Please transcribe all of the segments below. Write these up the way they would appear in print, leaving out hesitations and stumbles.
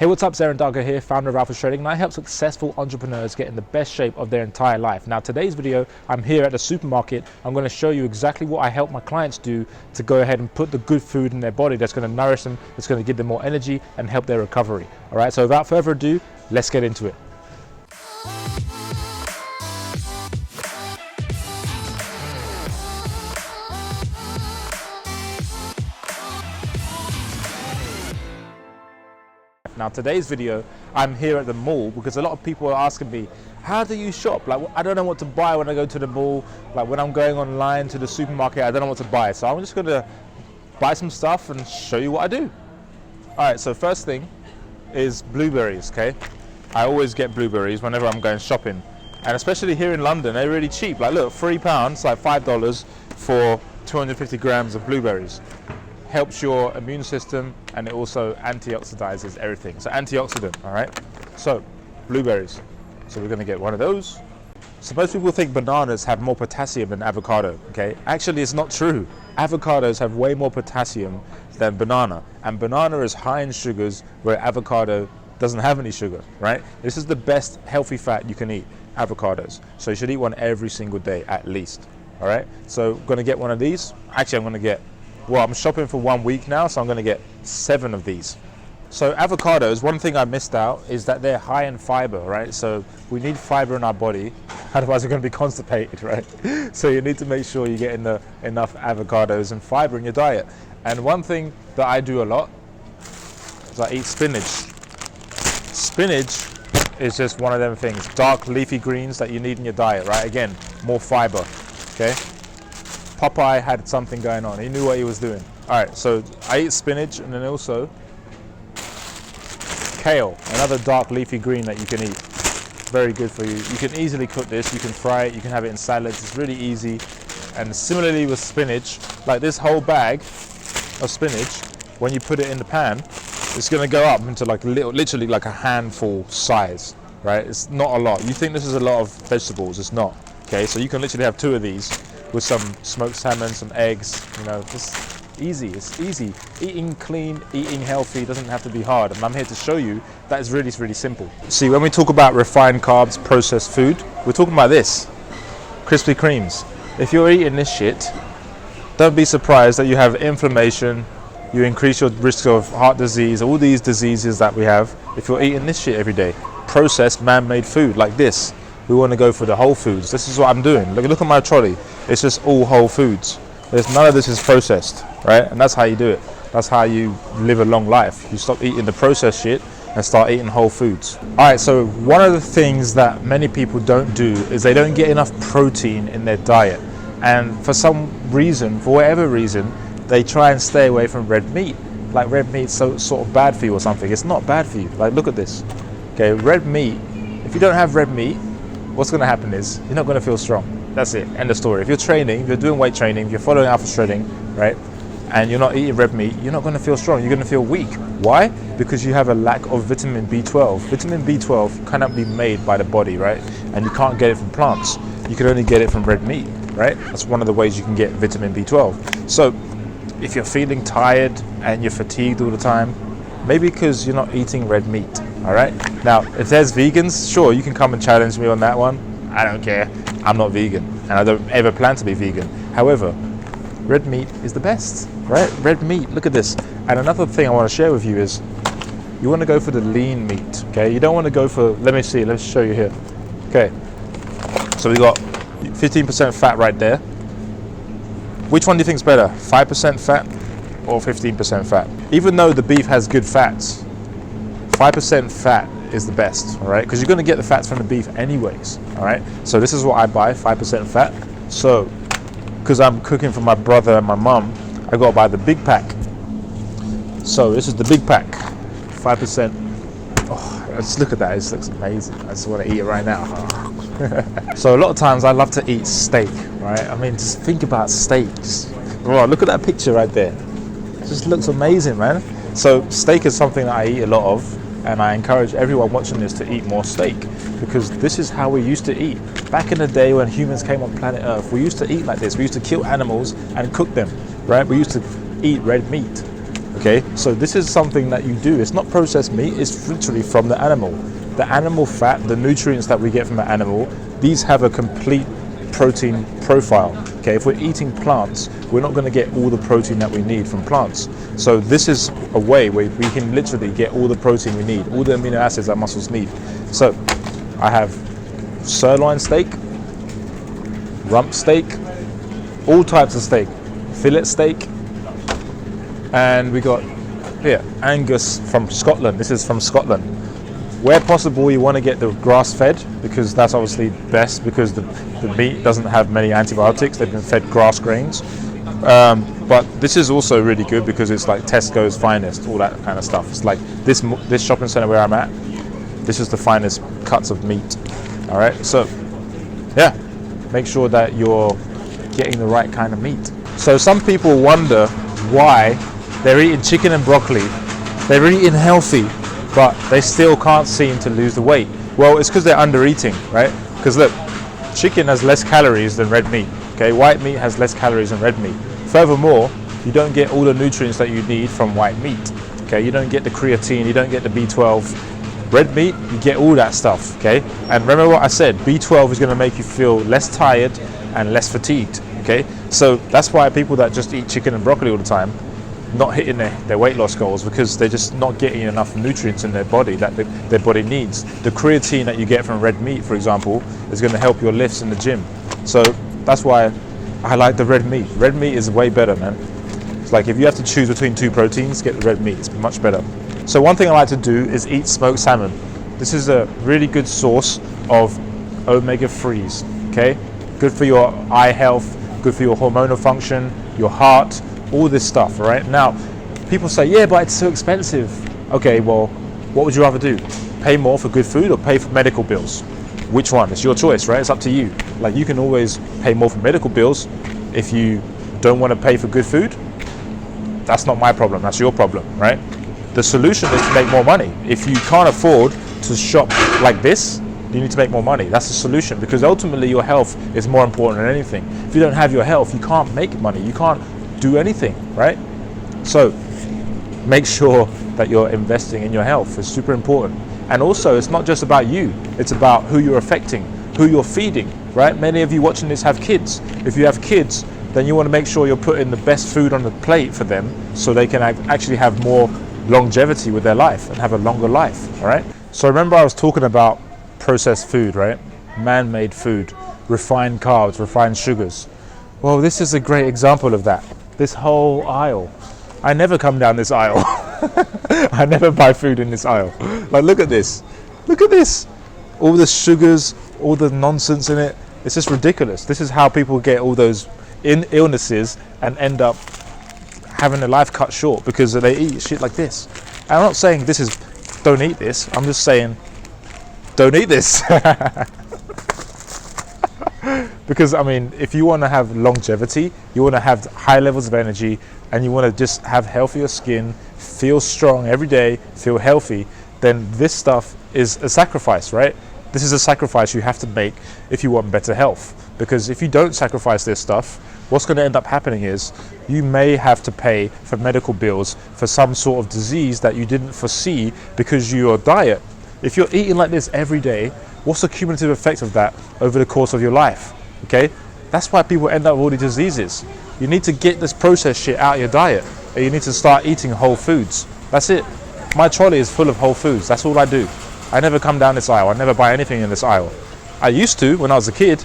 Hey, what's up? It's Aaron Darko here, founder of Alpha Trading, and I help successful entrepreneurs get in the best shape of their entire life. Now, today's video, I'm here at the supermarket. I'm going to show you exactly what I help my clients do to go ahead and put the good food in their body that's going to nourish them, that's going to give them more energy and help their recovery. All right, so without further ado, let's get into it. Now today's video, I'm here at the mall because a lot of people are asking me, how do you shop? Like, I don't know what to buy when I go to the mall. Like when I'm going online to the supermarket, I don't know what to buy. So I'm just gonna buy some stuff and show you what I do. All right, so first thing is blueberries, okay? I always get blueberries whenever I'm going shopping. And especially here in London, they're really cheap. Like look, £3, like $5 for 250 grams of blueberries. Helps your immune system, and it also antioxidizes everything. So antioxidant, all right? So blueberries. So we're gonna get one of those. So most people think bananas have more potassium than avocado, okay? Actually, it's not true. Avocados have way more potassium than banana, and banana is high in sugars where avocado doesn't have any sugar, right? This is the best healthy fat you can eat, avocados. So you should eat one every single day at least, all right? So I'm gonna get one of these. Actually, I'm gonna get, well, I'm shopping for 1 week now, so I'm going to get 7 of these. So avocados, one thing I missed out is that they're high in fiber, right? So we need fiber in our body, otherwise we're going to be constipated, right? So you need to make sure you get enough avocados and fiber in your diet. And one thing that I do a lot is I eat spinach. Spinach is just one of them things, dark leafy greens that you need in your diet, right? Again, more fiber, okay? Popeye had something going on. He knew what he was doing. All right, so I eat spinach, and then also kale, another dark leafy green that you can eat. Very good for you. You can easily cook this. You can fry it. You can have it in salads. It's really easy. And similarly with spinach, like this whole bag of spinach, when you put it in the pan, it's going to go up into like literally like a handful size, right? It's not a lot. You think this is a lot of vegetables. It's not. Okay, so you can literally have 2 of these with some smoked salmon, some eggs, you know, just easy. It's easy. Eating clean, eating healthy doesn't have to be hard, and I'm here to show you that it's really, really simple. See, when we talk about refined carbs, processed food, we're talking about this, Krispy Kremes. If you're eating this shit, don't be surprised that you have inflammation, you increase your risk of heart disease, all these diseases that we have, if you're eating this shit every day. Processed, man-made food like this. We want to go for the whole foods. This is what I'm doing. Look at my trolley. It's just all whole foods. None of this is processed, right? And that's how you do it. That's how you live a long life. You stop eating the processed shit and start eating whole foods. All right, so one of the things that many people don't do is they don't get enough protein in their diet. And for some reason, for whatever reason, they try and stay away from red meat. Like red meat's so sort of bad for you or something. It's not bad for you. Like look at this. Okay, red meat. If you don't have red meat, what's going to happen is you're not going to feel strong. That's it. End of story. If you're training, if you're doing weight training, if you're following Alpha Trading, right, and you're not eating red meat, you're not going to feel strong. You're going to feel weak. Why? Because you have a lack of vitamin B12. Vitamin B12 cannot be made by the body, right? And you can't get it from plants. You can only get it from red meat, right? That's one of the ways you can get vitamin B12. So if you're feeling tired and you're fatigued all the time, maybe because you're not eating red meat, all right? Now, if there's vegans, sure, you can come and challenge me on that one. I don't care. I'm not vegan, and I don't ever plan to be vegan. However, red meat is the best, right? Red meat, look at this. And another thing I want to share with you is you want to go for the lean meat, okay? You don't want to go for, let's show you here. Okay, so we got 15% fat right there. Which one do you think is better, 5% fat or 15% fat? Even though the beef has good fats, 5% fat is the best, all right? Because you're going to get the fats from the beef anyways, all right? So this is what I buy, 5% fat. So, because I'm cooking for my brother and my mum, I got to buy the big pack. So this is the big pack, 5%. Oh, just look at that, it looks amazing. I just want to eat it right now. So a lot of times I love to eat steak, right? I mean, just think about steaks. Oh, look at that picture right there. It just looks amazing, man. So steak is something that I eat a lot of, and I encourage everyone watching this to eat more steak, because this is how we used to eat. Back in the day when humans came on planet Earth, we used to eat like this. We used to kill animals and cook them, right? We used to eat red meat, Okay, so this is something that you do. It's not processed meat, it's literally from the animal. The animal fat, the nutrients that we get from the animal, these have a complete protein profile. Okay, if we're eating plants, we're not going to get all the protein that we need from plants. So this is a way where we can literally get all the protein we need, all the amino acids that muscles need. So I have sirloin steak, rump steak, all types of steak, fillet steak, and we got here Angus from Scotland. This is from Scotland. Where possible, you want to get the grass-fed, because that's obviously best, because the meat doesn't have many antibiotics. They've been fed grass grains. But this is also really good because it's like Tesco's finest, all that kind of stuff. It's like this shopping center where I'm at, this is the finest cuts of meat. All right, so yeah, make sure that you're getting the right kind of meat. So some people wonder why they're eating chicken and broccoli, they're eating healthy, but they still can't seem to lose the weight. Well, it's because they're under eating, right? Because look, chicken has less calories than red meat. Okay, white meat has less calories than red meat. Furthermore, you don't get all the nutrients that you need from white meat. Okay, you don't get the creatine, you don't get the B12. Red meat, you get all that stuff. Okay, and remember what I said, B12 is going to make you feel less tired and less fatigued. Okay, so that's why people that just eat chicken and broccoli all the time not hitting their weight loss goals, because they're just not getting enough nutrients in their body that their body needs. The creatine that you get from red meat, for example, is going to help your lifts in the gym. So that's why I like the red meat. Red meat is way better, man. It's like if you have to choose between two proteins, get the red meat. It's much better. So one thing I like to do is eat smoked salmon. This is a really good source of omega-3s, okay? Good for your eye health, good for your hormonal function, your heart, all this stuff, right? Now, people say, yeah, but it's so expensive. Okay, well, what would you rather do? Pay more for good food or pay for medical bills? Which one? It's your choice, right? It's up to you. Like, you can always pay more for medical bills if you don't want to pay for good food. That's not my problem, that's your problem, right? The solution is to make more money. If you can't afford to shop like this, you need to make more money. That's the solution, because ultimately your health is more important than anything. If you don't have your health, you can't make money. You can't do anything, right? So make sure that you're investing in your health. It's super important. And also, it's not just about you, it's about who you're affecting, who you're feeding, right? Many of you watching this have kids. If you have kids, then you want to make sure you're putting the best food on the plate for them so they can actually have more longevity with their life and have a longer life. All right, so remember I was talking about processed food, right? Man-made food, refined carbs, refined sugars. Well, this is a great example of that. This whole aisle, I never come down this aisle. I never buy food in this aisle. Like, look at this, all the sugars, all the nonsense in it. It's just ridiculous. This is how people get all those illnesses and end up having their life cut short because they eat shit like this. And I'm not saying this is don't eat this, I'm just saying don't eat this. Because I mean, if you want to have longevity, you want to have high levels of energy, and you want to just have healthier skin, feel strong every day, feel healthy, then this stuff is a sacrifice, right? This is a sacrifice you have to make if you want better health. Because if you don't sacrifice this stuff, what's going to end up happening is you may have to pay for medical bills for some sort of disease that you didn't foresee because of your diet. If you're eating like this every day, what's the cumulative effect of that over the course of your life? Okay, that's why people end up with all these diseases. You need to get this processed shit out of your diet, and you need to start eating whole foods. That's it. My trolley is full of whole foods. That's all I do. I never come down this aisle. I never buy anything in this aisle. I used to when I was a kid,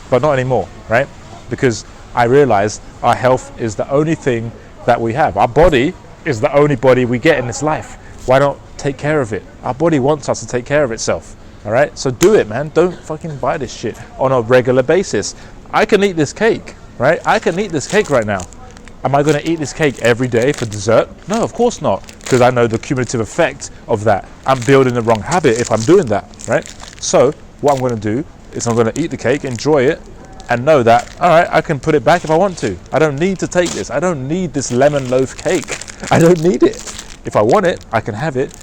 but not anymore, right? Because I realized our health is the only thing that we have. Our body is the only body we get in this life. Why not take care of it? Our body wants us to take care of itself. All right, so do it, man. Don't fucking buy this shit on a regular basis. I can eat this cake, right? I can eat this cake right now. Am I going to eat this cake every day for dessert? No, of course not, because I know the cumulative effect of that. I'm building the wrong habit if I'm doing that, right? So what I'm going to do is I'm going to eat the cake, enjoy it, and know that, all right, I can put it back if I want to. I don't need to take this. I don't need this lemon loaf cake. I don't need it. If I want it, I can have it,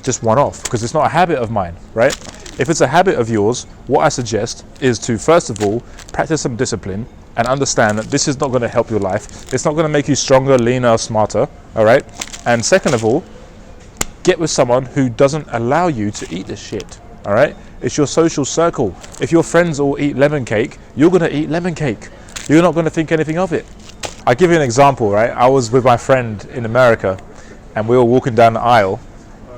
just one off, because it's not a habit of mine, right? If it's a habit of yours, what I suggest is to, first of all, practice some discipline and understand that this is not going to help your life. It's not going to make you stronger, leaner, smarter, all right? And second of all, get with someone who doesn't allow you to eat this shit. All right, it's your social circle. If your friends all eat lemon cake, you're gonna eat lemon cake. You're not gonna think anything of it. I'll give you an example, right? I was with my friend in America and we were walking down the aisle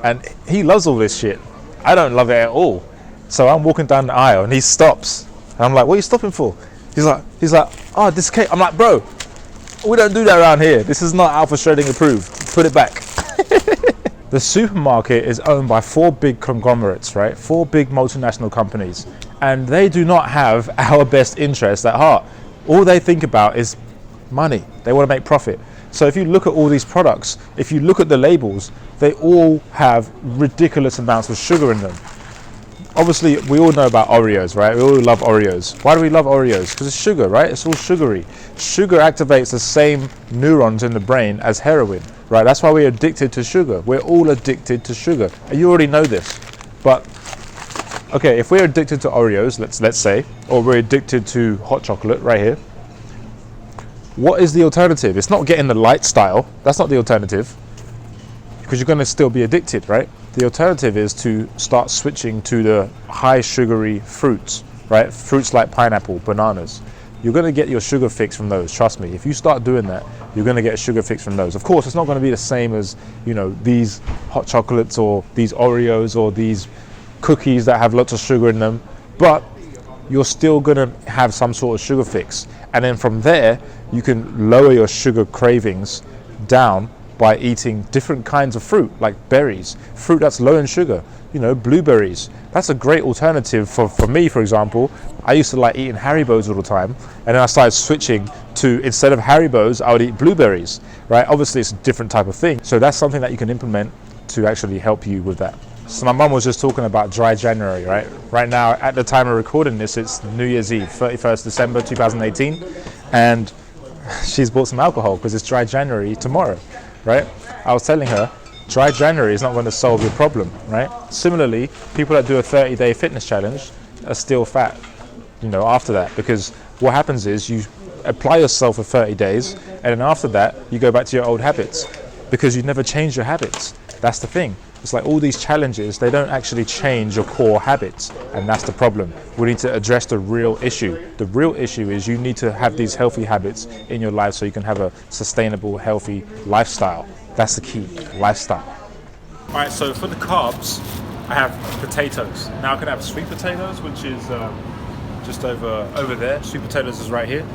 and he loves all this shit. I don't love it at all. So I'm walking down the aisle and he stops. And I'm like, what are you stopping for? He's like, oh, this cake. I'm like, bro, we don't do that around here. This is not alpha shredding approved. Put it back. The supermarket is owned by 4 big conglomerates, right? 4 big multinational companies. And they do not have our best interests at heart. All they think about is money. They want to make profit. So if you look at all these products, if you look at the labels, they all have ridiculous amounts of sugar in them. Obviously, we all know about Oreos, right? We all love Oreos. Why do we love Oreos? Because it's sugar, right? It's all sugary. Sugar activates the same neurons in the brain as heroin, right? That's why we're addicted to sugar. We're all addicted to sugar. And you already know this. But, okay, if we're addicted to Oreos, let's say, or we're addicted to hot chocolate right here, what is the alternative? It's not getting the light style. That's not the alternative. Because you're going to still be addicted, right? The alternative is to start switching to the high sugary fruits, right? Fruits like pineapple, bananas. You're going to get your sugar fix from those, trust me. If you start doing that, you're going to get a sugar fix from those. Of course, it's not going to be the same as, you know, these hot chocolates or these Oreos or these cookies that have lots of sugar in them, but you're still going to have some sort of sugar fix. And then from there, you can lower your sugar cravings down by eating different kinds of fruit, like berries, fruit that's low in sugar, you know, blueberries. That's a great alternative for me, for example. I used to like eating Haribos all the time, and then I started switching to, instead of Haribos, I would eat blueberries, right? Obviously, it's a different type of thing. So that's something that you can implement to actually help you with that. So my mum was just talking about dry January, right? Right now, at the time of recording this, it's New Year's Eve, 31st December 2018, and she's bought some alcohol because it's dry January tomorrow. Right? I was telling her, dry January is not going to solve your problem, right? Similarly, people that do a 30-day fitness challenge are still fat, you know, after that, because what happens is you apply yourself for 30 days, and then after that, you go back to your old habits, because you never change your habits. That's the thing. It's like all these challenges, they don't actually change your core habits, and that's the problem. We need to address the real issue. The real issue is you need to have these healthy habits in your life so you can have a sustainable, healthy lifestyle. That's the key, lifestyle. All right, so for the carbs, I have potatoes. Now I can have sweet potatoes, which is just over there. Sweet potatoes is right here.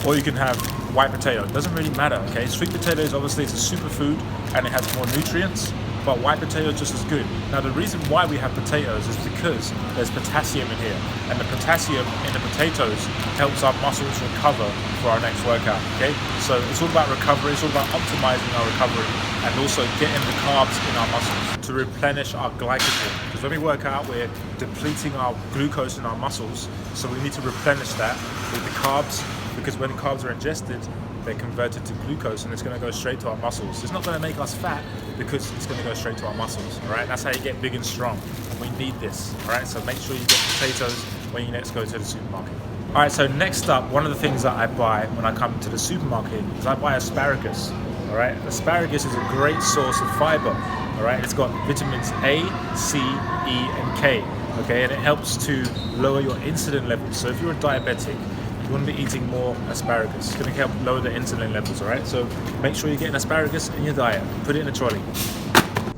Or you can have white potato. It doesn't really matter, okay? Sweet potatoes, obviously, it's a superfood and it has more nutrients, but white potato is just as good. Now, the reason why we have potatoes is because there's potassium in here, and the potassium in the potatoes helps our muscles recover for our next workout, okay? So it's all about recovery, it's all about optimizing our recovery, and also getting the carbs in our muscles to replenish our glycogen. Because when we work out, we're depleting our glucose in our muscles, so we need to replenish that with the carbs, because when carbs are ingested, they're converted to glucose and it's going to go straight to our muscles. It's not going to make us fat because it's going to go straight to our muscles, all right? That's how you get big and strong. And we need this, all right? So make sure you get potatoes when you next go to the supermarket. All right, so next up, one of the things that I buy when I come to the supermarket is I buy asparagus, all right? Asparagus is a great source of fiber, all right? It's got vitamins A, C, E, and K, okay? And it helps to lower your insulin levels. So if you're a diabetic, you want to be eating more asparagus. It's going to help lower the insulin levels, all right? So make sure you're getting asparagus in your diet. Put it in a trolley.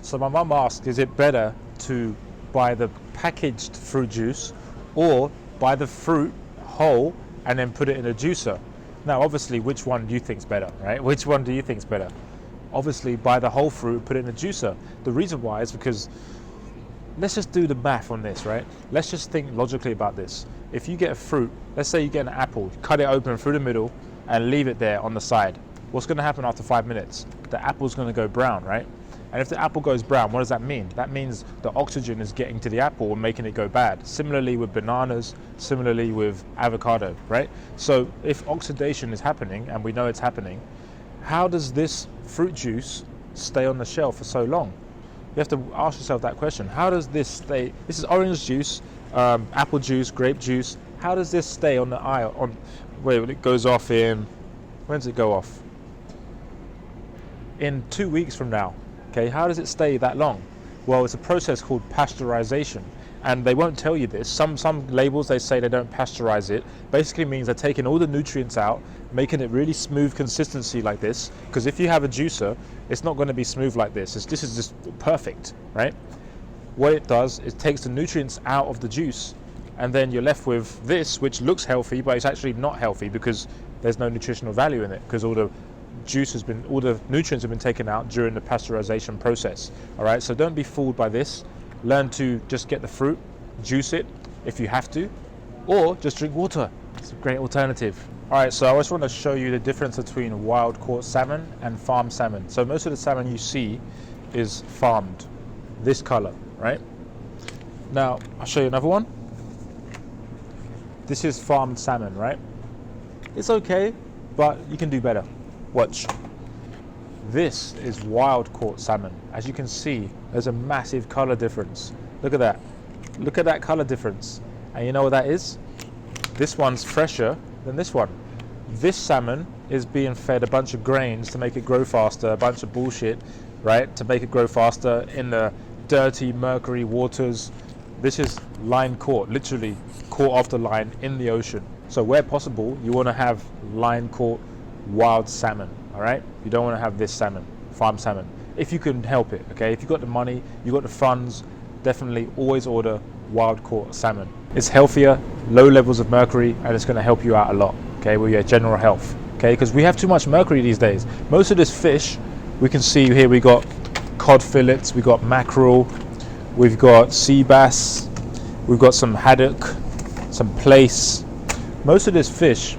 So my mum asked, is it better to buy the packaged fruit juice or buy the fruit whole and then put it in a juicer? Now, obviously, which one do you think's better, right? Which one do you think's better? Obviously, buy the whole fruit, put it in a juicer. The reason why is because, let's just do the math on this, right? Let's just think logically about this. If you get a fruit, let's say you get an apple, cut it open through the middle and leave it there on the side. What's going to happen after 5 minutes? The apple's going to go brown, right? And if the apple goes brown, what does that mean? That means the oxygen is getting to the apple and making it go bad. Similarly with bananas, similarly with avocado, right? So if oxidation is happening, and we know it's happening, how does this fruit juice stay on the shelf for so long? You have to ask yourself that question. How does this stay? This is orange juice, apple juice, grape juice. How does this stay on the aisle? Wait, it goes off in, when does it go off? in 2 weeks from now. Okay, how does it stay that long? Well, it's a process called pasteurization, and they won't tell you this. Some labels, they say they don't pasteurize it. Basically means they're taking all the nutrients out, making it really smooth consistency like this, because if you have a juicer, it's not going to be smooth like this. This is just perfect, right? What it does is takes the nutrients out of the juice, and then you're left with this, which looks healthy, but it's actually not healthy because there's no nutritional value in it, because all the nutrients have been taken out during the pasteurization process. All right, so don't be fooled by this. Learn to just get the fruit, juice it if you have to, or just drink water. It's a great alternative. All right, so I just want to show you the difference between wild caught salmon and farm salmon. So most of the salmon you see is farmed, this color, right? Now I'll show you another one. This is farmed salmon, right? It's okay, but you can do better. Watch. This is wild caught salmon. As you can see, there's a massive color difference. Look at that. Look at that color difference. And you know what that is? This one's fresher than this one. This salmon is being fed a bunch of grains to make it grow faster, a bunch of bullshit, right? To make it grow faster in the dirty, mercury waters. This is line caught, literally caught off the line in the ocean. So where possible, you want to have line caught wild salmon, all right? You don't want to have this salmon, farm salmon, if you can help it, okay? If you've got the money, you've got the funds, definitely always order wild caught salmon. It's healthier, low levels of mercury, and it's going to help you out a lot, okay, with your general health, okay? Because we have too much mercury these days. Most of this fish, we can see here, we got cod fillets, we got mackerel, we've got sea bass, we've got some haddock, some plaice. Most of this fish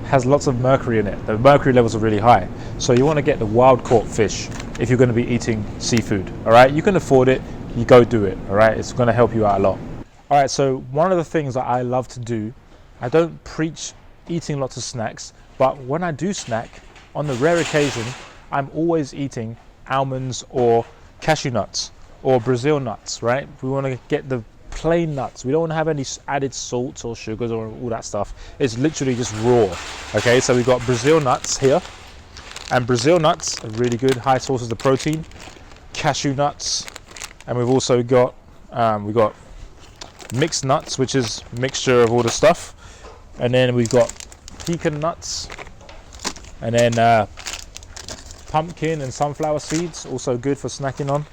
has lots of mercury in it. The mercury levels are really high. So you want to get the wild caught fish if you're going to be eating seafood, all right? You can afford it, you go do it, all right? It's going to help you out a lot. All right, so one of the things that I love to do, I don't preach eating lots of snacks, but when I do snack, on the rare occasion, I'm always eating almonds or cashew nuts or Brazil nuts, right? We want to get the plain nuts. We don't want to have any added salts or sugars or all that stuff. It's literally just raw. Okay, so we've got Brazil nuts here, and Brazil nuts are really good, high sources of protein. Cashew nuts, and we've also got mixed nuts, which is a mixture of all the stuff, and then we've got pecan nuts, and then pumpkin and sunflower seeds, also good for snacking on.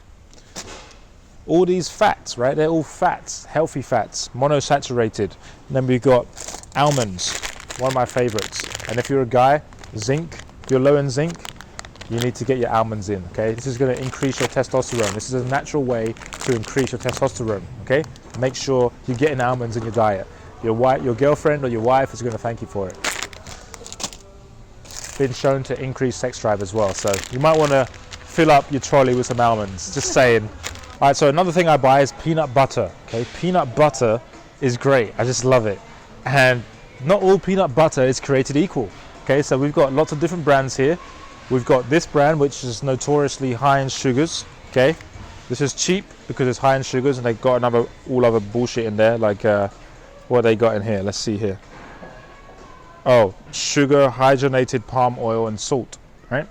All these fats, right? They're all fats, healthy fats, monosaturated. And then we've got almonds, one of my favorites. And if you're a guy, zinc, if you're low in zinc, you need to get your almonds in, okay? This is going to increase your testosterone. This is a natural way to increase your testosterone, okay? Make sure you're getting almonds in your diet. Your girlfriend or your wife is going to thank you for it. Been shown to increase sex drive as well, so you might want to fill up your trolley with some almonds, just saying. All right, so another thing I buy is peanut butter, okay? Peanut butter is great, I just love it. And not all peanut butter is created equal, okay? So we've got lots of different brands here. We've got this brand, which is notoriously high in sugars, okay? This is cheap because it's high in sugars, and they've got all other bullshit in there, like what they got in here, let's see here. Oh, sugar, hydrogenated palm oil, and salt, right?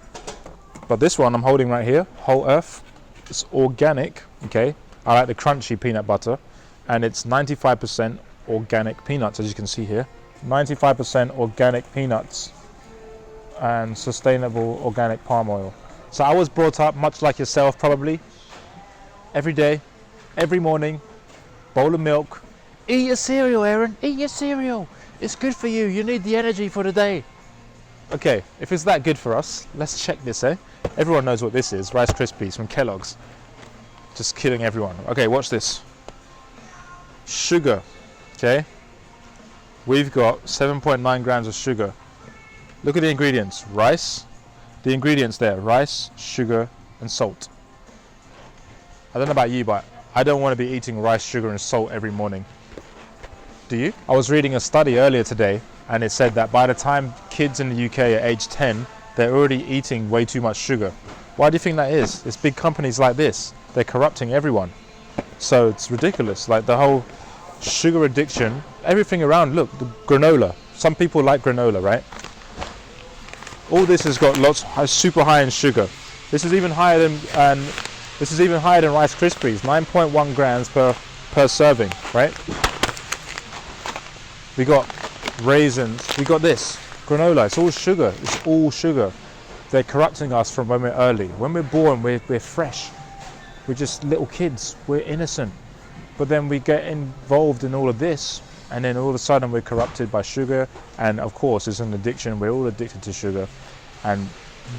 But this one I'm holding right here, Whole Earth, it's organic, okay? I like the crunchy peanut butter, and it's 95% organic peanuts, as you can see here. 95% organic peanuts and sustainable organic palm oil. So I was brought up much like yourself, probably. Every day, every morning, bowl of milk. Eat your cereal, Aaron, eat your cereal. It's good for you, you need the energy for the day. Okay, if it's that good for us, let's check this, eh? Everyone knows what this is, Rice Krispies from Kellogg's. Just killing everyone. Okay, watch this. Sugar, okay? We've got 7.9 grams of sugar. Look at the ingredients, rice. The ingredients there, rice, sugar, and salt. I don't know about you, but I don't want to be eating rice, sugar, and salt every morning. Do you? I was reading a study earlier today, and it said that by the time kids in the UK are age 10, they're already eating way too much sugar. Why do you think that is? It's big companies like this. They're corrupting everyone. So it's ridiculous. Like the whole sugar addiction, everything around. Look, the granola. Some people like granola, right? All this has got super high in sugar. This is even higher than Rice Krispies, 9.1 grams per serving, right? We got raisins, we got this, granola, it's all sugar, it's all sugar. They're corrupting us from when we're early. When we're born, we're fresh. We're just little kids, we're innocent. But then we get involved in all of this, and then all of a sudden we're corrupted by sugar, and of course it's an addiction, we're all addicted to sugar. And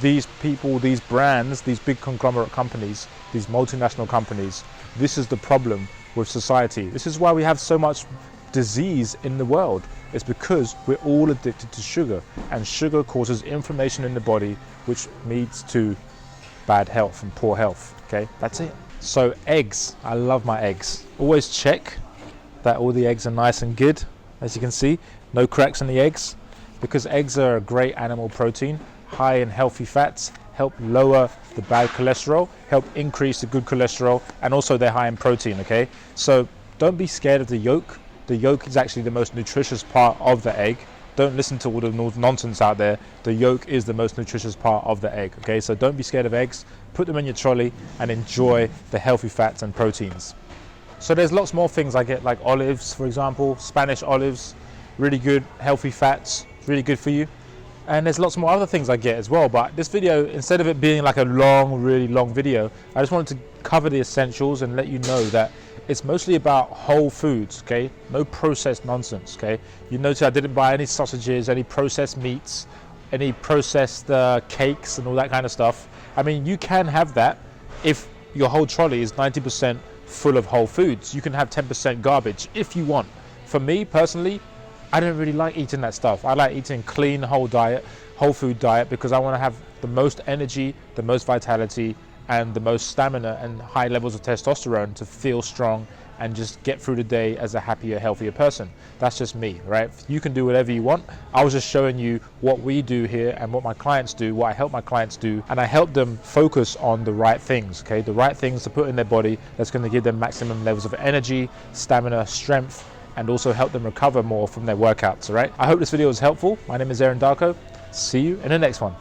these people, these brands, these big conglomerate companies, these multinational companies, this is the problem with society. This is why we have so much disease in the world. It's because we're all addicted to sugar, and sugar causes inflammation in the body, which leads to bad health and poor health. Okay, that's it. So eggs, I love my eggs. Always check that all the eggs are nice and good. As you can see, no cracks in the eggs, because eggs are a great animal protein, high in healthy fats, help lower the bad cholesterol, help increase the good cholesterol, and also they're high in protein. Okay, so don't be scared of the yolk. The yolk is actually the most nutritious part of the egg. Don't listen to all the nonsense out there. The yolk is the most nutritious part of the egg. Okay, so don't be scared of eggs. Put them in your trolley and enjoy the healthy fats and proteins. So there's lots more things I get, like olives, for example, Spanish olives, really good, healthy fats, really good for you. And there's lots more other things I get as well. But this video, instead of it being like a really long video, I just wanted to cover the essentials and let you know that it's mostly about whole foods, okay? No processed nonsense, okay? You notice I didn't buy any sausages, any processed meats, any processed cakes and all that kind of stuff. I mean, you can have that if your whole trolley is 90% full of whole foods. You can have 10% garbage if you want. For me, personally, I don't really like eating that stuff. I like eating clean, whole food diet, because I want to have the most energy, the most vitality, and the most stamina and high levels of testosterone to feel strong and just get through the day as a happier, healthier person. That's just me, right? You can do whatever you want. I was just showing you what we do here and what my clients do, what I help my clients do, and I help them focus on the right things, okay? The right things to put in their body that's going to give them maximum levels of energy, stamina, strength, and also help them recover more from their workouts, all right? I hope this video was helpful. My name is Aaron Darko. See you in the next one.